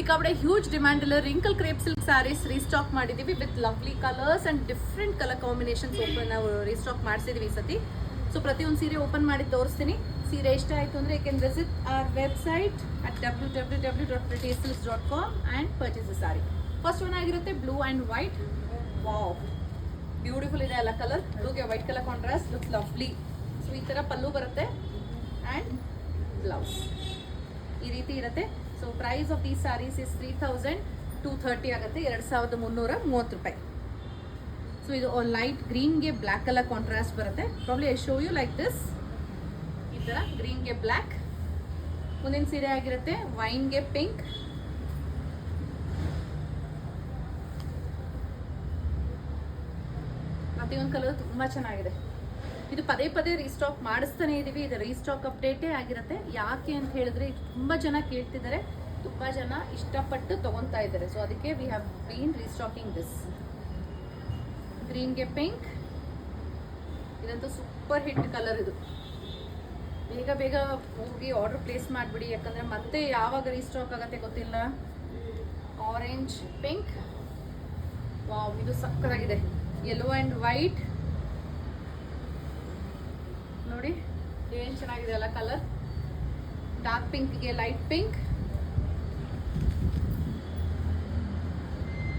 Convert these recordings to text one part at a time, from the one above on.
ಸಿಕ್ಕಾಪಟ್ಟೆ huge demand ಇಲ್ಲ wrinkle crepe silk sarees restock ಮಾಡಿದ್ದೀವಿ with lovely colours and different colour combinations ನಾವು restock ಮಾಡಿಸಿದ್ವಿ ಈ ಸತಿ. ಸೊ ಪ್ರತಿಯೊಂದು ಸೀರೆ ಓಪನ್ ಮಾಡಿ ತೋರಿಸ್ತೀನಿ. ಸೀರೆ ಇಷ್ಟ ಆಯಿತು ಅಂದರೆ you can visit our website at www.prettysilks.com and purchase the saree. First one ಆಗಿರುತ್ತೆ blue and white. Wow, beautiful ಇದೆ ಅಲ್ಲ ಕಲರ್. ಬ್ಲೂಗೆ white colour contrast looks lovely. So ಈ ಥರ ಪಲ್ಲು ಬರುತ್ತೆ ಆ್ಯಂಡ್ ಬ್ಲೌಸ್ ಈ ರೀತಿ ಇರುತ್ತೆ. So price of these sarees is 3230 ಆಗುತ್ತೆ, 2330 ರೂಪಾಯಿ. ಸೊ ಇದು ಲೈಟ್ ಗ್ರೀನ್ಗೆ ಬ್ಲ್ಯಾಕ್ ಕಲರ್ ಕಾಂಟ್ರಾಸ್ಟ್ ಬರುತ್ತೆ. Probably I show you like this. ಈ ಥರ ಗ್ರೀನ್ಗೆ ಬ್ಲ್ಯಾಕ್. ಮುಂದಿನ ಸೀರೆ ಆಗಿರುತ್ತೆ ವೈನ್ಗೆ ಪಿಂಕ್. ಪ್ರತಿಯೊಂದು ಕಲರ್ ತುಂಬ ಚೆನ್ನಾಗಿದೆ. ಇದು ಪದೇ ಪದೇ ರೀಸ್ಟಾಕ್ ಮಾಡಿಸ್ತಾನೆ ಇದ್ದೀವಿ. ಇದು ರೀಸ್ಟಾಕ್ ಅಪ್ಡೇಟೇ ಆಗಿರುತ್ತೆ. ಯಾಕೆ ಅಂತ ಹೇಳಿದ್ರೆ ಇದು ತುಂಬ ಜನ ಕೇಳ್ತಿದ್ದಾರೆ, ತುಂಬ ಜನ ಇಷ್ಟಪಟ್ಟು ತೊಗೊತಾ ಇದ್ದಾರೆ. ಸೊ ಅದಕ್ಕೆ we have been restocking this. ಗ್ರೀನ್ಗೆ ಪಿಂಕ್, ಇದಂತೂ ಸೂಪರ್ ಹಿಟ್ ಕಲರ್. ಇದು ಬೇಗ ಬೇಗ ಹೋಗಿ ಆರ್ಡರ್ ಪ್ಲೇಸ್ ಮಾಡಿಬಿಡಿ, ಯಾಕಂದರೆ ಮತ್ತೆ ಯಾವಾಗ ರೀಸ್ಟಾಕ್ ಆಗುತ್ತೆ ಗೊತ್ತಿಲ್ಲ. ಆರೆಂಜ್ ಪಿಂಕ್, ವಾವ್ ಇದು ಸಕ್ಕತ್ತಾಗಿದೆ. ಯೆಲ್ಲೋ ಆ್ಯಂಡ್ ವೈಟ್ ನೋಡಿ ಏನು ಚೆನ್ನಾಗಿದೆ ಅಲ್ಲ ಕಲರ್. ಡಾರ್ಕ್ ಪಿಂಕ್ಗೆ ಲೈಟ್ ಪಿಂಕ್.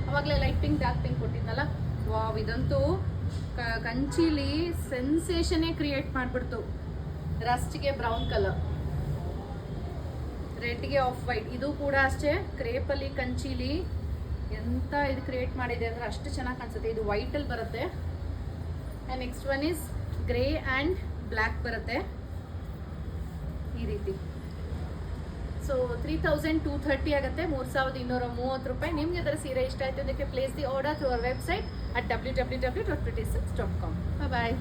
ಅವಾಗಲೇ ಲೈಟ್ ಪಿಂಕ್ ಡಾರ್ಕ್ ಪಿಂಕ್ ಕೊಟ್ಟಿದ್ನಲ್ಲ. ವಾವ್ ಇದಂತೂ ಕಂಚಿಲಿ ಸೆನ್ಸೇಷನ್ನೇ ಕ್ರಿಯೇಟ್ ಮಾಡಿಬಿಡ್ತು. ರಸ್ಟ್ಗೆ ಬ್ರೌನ್ ಕಲರ್, ರೆಡ್ಗೆ ಆಫ್ ವೈಟ್. ಇದು ಕೂಡ ಅಷ್ಟೇ ಕ್ರೇಪಲ್ಲಿ ಕಂಚಿಲಿ ಎಂತ ಇದು ಕ್ರಿಯೇಟ್ ಮಾಡಿದೆ ಅಂದರೆ ಅಷ್ಟು ಚೆನ್ನಾಗಿ ಕಾಣಿಸುತ್ತೆ. ಇದು ವೈಟಲ್ಲಿ ಬರುತ್ತೆ. And next one is grey and black ಬರುತ್ತೆ ಈ ರೀತಿ. ಸೊ 3230 ಆಗುತ್ತೆ, 3230 ರೂಪಾಯಿ. ನಿಮ್ಗೆ ಅದರ ಸೀರೆ ಇಷ್ಟ ಆಯಿತು ಅದಕ್ಕೆ place the order through our website at www.prettysilks.com. Bye.